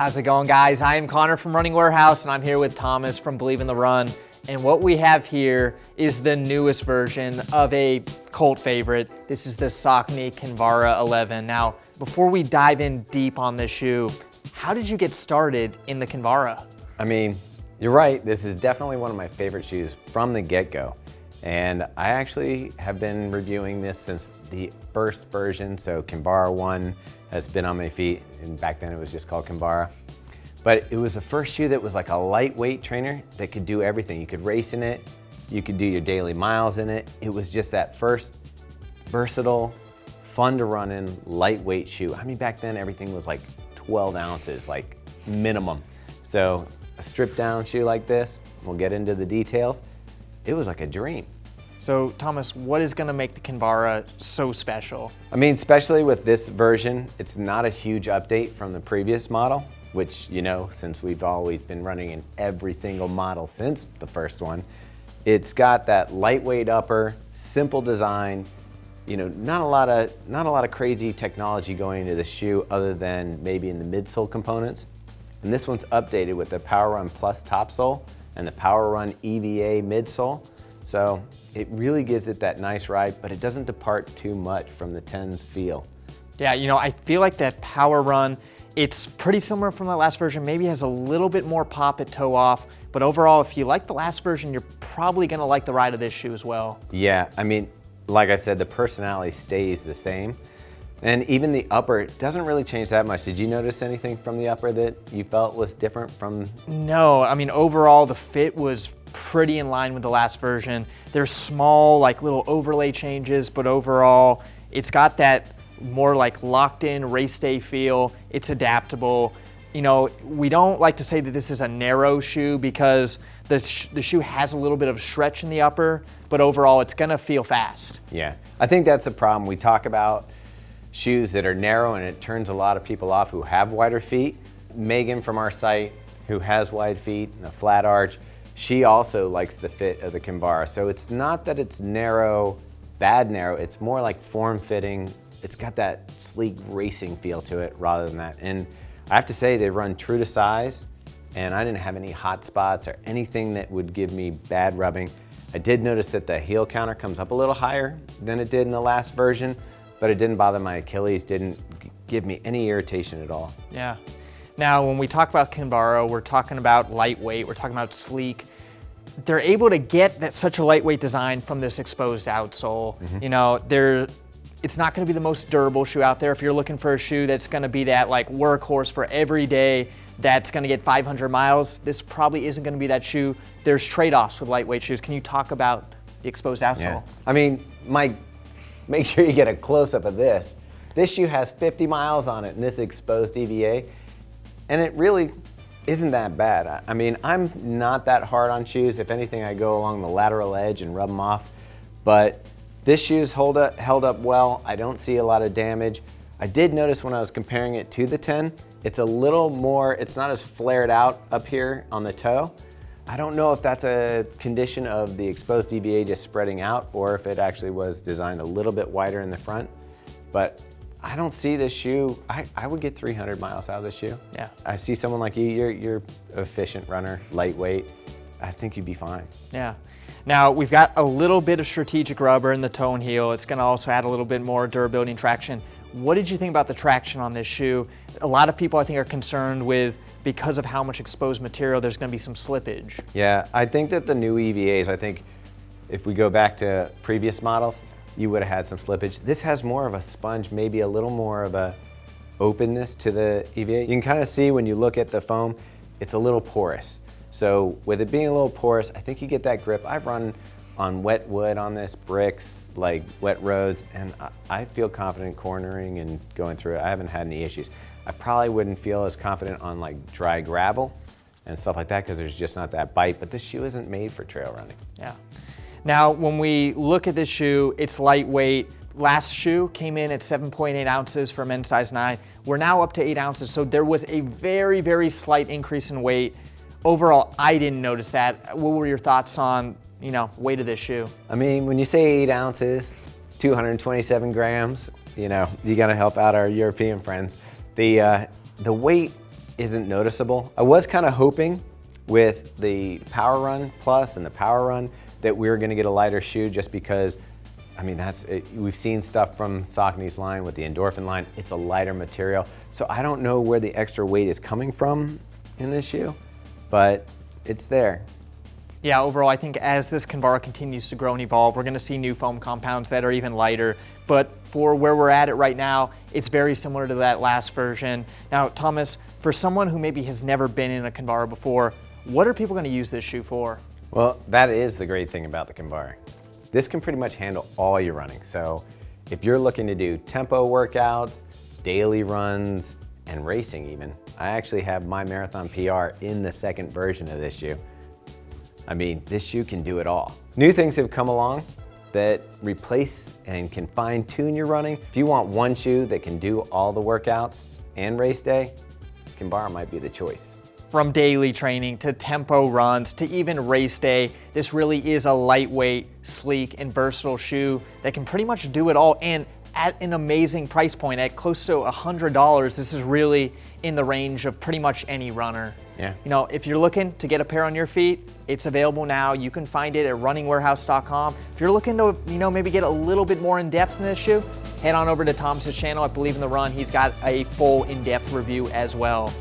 How's it going, guys? I am Connor from Running Warehouse, and I'm here with Thomas from Believe in the Run. And what we have here is the newest version of a cult favorite. This is the Saucony Kinvara 11. Now, before we dive in deep on this shoe, how did you get started in the Kinvara? I mean, you're right. This is definitely one of my favorite shoes from the get-go. And I actually have been reviewing this since the first version. So Kinvara 1 has been on my feet, and back then it was just called Kinvara. But it was the first shoe that was like a lightweight trainer that could do everything. You could race in it, you could do your daily miles in it. It was just that first versatile, fun to run in, lightweight shoe. I mean, back then everything was like 12 ounces, like minimum. So a stripped down shoe like this, we'll get into the details, it was like a dream. So Thomas, what is gonna make the Kinvara so special? I mean, especially with this version, it's not a huge update from the previous model, which, you know, since we've always been running in every single model since the first one. It's got that lightweight upper, simple design, you know, not a lot of crazy technology going into the shoe other than maybe in the midsole components. And this one's updated with the Power Run Plus topsole and the Power Run EVA midsole. So it really gives it that nice ride, but it doesn't depart too much from the 10's feel. Yeah, you know, I feel like that Power Run, it's pretty similar from the last version, maybe has a little bit more pop at toe off, but overall, if you like the last version, you're probably gonna like the ride of this shoe as well. Yeah, I mean, like I said, the personality stays the same. And even the upper doesn't really change that much. Did you notice anything from the upper that you felt was different from? No, I mean, overall, the fit was pretty in line with the last version. There's small, like little overlay changes, but overall, it's got that more like locked in race day feel. It's adaptable. You know, we don't like to say that this is a narrow shoe because the shoe has a little bit of stretch in the upper, but overall, it's gonna feel fast. Yeah, I think that's a problem. We talk about shoes that are narrow and it turns a lot of people off who have wider feet. Megan from our site, who has wide feet and a flat arch, she also likes the fit of the Kinvara. So it's not that it's narrow, bad narrow, it's more like form-fitting. It's got that sleek racing feel to it rather than that. And I have to say they run true to size, and I didn't have any hot spots or anything that would give me bad rubbing. I did notice that the heel counter comes up a little higher than it did in the last version, but it didn't bother my Achilles, didn't give me any irritation at all. Yeah. Now, when we talk about Kinvara, we're talking about lightweight, we're talking about sleek. They're able to get that such a lightweight design from this exposed outsole. You know, it's not gonna be the most durable shoe out there. If you're looking for a shoe that's gonna be that like workhorse for every day, that's gonna get 500 miles, this probably isn't gonna be that shoe. There's trade-offs with lightweight shoes. Can you talk about the exposed outsole? Yeah. I mean, Mike, make sure you get a close-up of this. This shoe has 50 miles on it in this exposed EVA, and it really isn't that bad. I mean, I'm not that hard on shoes. If anything, I go along the lateral edge and rub them off, but this shoe's held up well. I don't see a lot of damage. I did notice when I was comparing it to the 10, it's a little more, it's not as flared out up here on the toe. I don't know if that's a condition of the exposed EVA just spreading out or if it actually was designed a little bit wider in the front, but I don't see this shoe. I would get 300 miles out of this shoe. Yeah. I see someone like you, you're an efficient runner, lightweight. I think you'd be fine. Yeah. Now, we've got a little bit of strategic rubber in the toe and heel. It's gonna also add a little bit more durability and traction. What did you think about the traction on this shoe? A lot of people, I think, are concerned with, because of how much exposed material, there's gonna be some slippage. Yeah, I think that the new EVAs, I think if we go back to previous models, you would have had some slippage. This has more of a sponge, maybe a little more of a openness to the EVA. You can kind of see when you look at the foam, it's a little porous. So with it being a little porous, I think you get that grip. I've run on wet wood on this, bricks, like wet roads, and I feel confident cornering and going through it. I haven't had any issues. I probably wouldn't feel as confident on like dry gravel and stuff like that because there's just not that bite, but this shoe isn't made for trail running. Yeah. Now, when we look at this shoe, it's lightweight. Last shoe came in at 7.8 ounces for men's size 9. We're now up to 8 ounces, so there was a very, very slight increase in weight. Overall, I didn't notice that. What were your thoughts on, you know, weight of this shoe? I mean, when you say 8 ounces, 227 grams, you know, you gotta help out our European friends. The weight isn't noticeable. I was kind of hoping with the Power Run Plus and the Power Run that we were going to get a lighter shoe, just because, I mean, we've seen stuff from Saucony's line with the Endorphin line. It's a lighter material. So I don't know where the extra weight is coming from in this shoe, but it's there. Yeah, overall, I think as this Kinvara continues to grow and evolve, we're going to see new foam compounds that are even lighter. But for where we're at it right now, it's very similar to that last version. Now, Thomas, for someone who maybe has never been in a Kinvara before, what are people going to use this shoe for? Well, that is the great thing about the Kinvara. This can pretty much handle all your running. So if you're looking to do tempo workouts, daily runs, and racing even, I actually have my marathon PR in the second version of this shoe. I mean, this shoe can do it all. New things have come along that replace and can fine tune your running. If you want one shoe that can do all the workouts and race day, Kinvara might be the choice. From daily training to tempo runs to even race day, this really is a lightweight, sleek, and versatile shoe that can pretty much do it all, and at an amazing price point. At close to $100, this is really in the range of pretty much any runner. Yeah. You know, if you're looking to get a pair on your feet, it's available now. You can find it at runningwarehouse.com. If you're looking to, maybe get a little bit more in depth in this shoe, head on over to Thomas's channel at Believe in the Run. He's got a full in-depth review as well.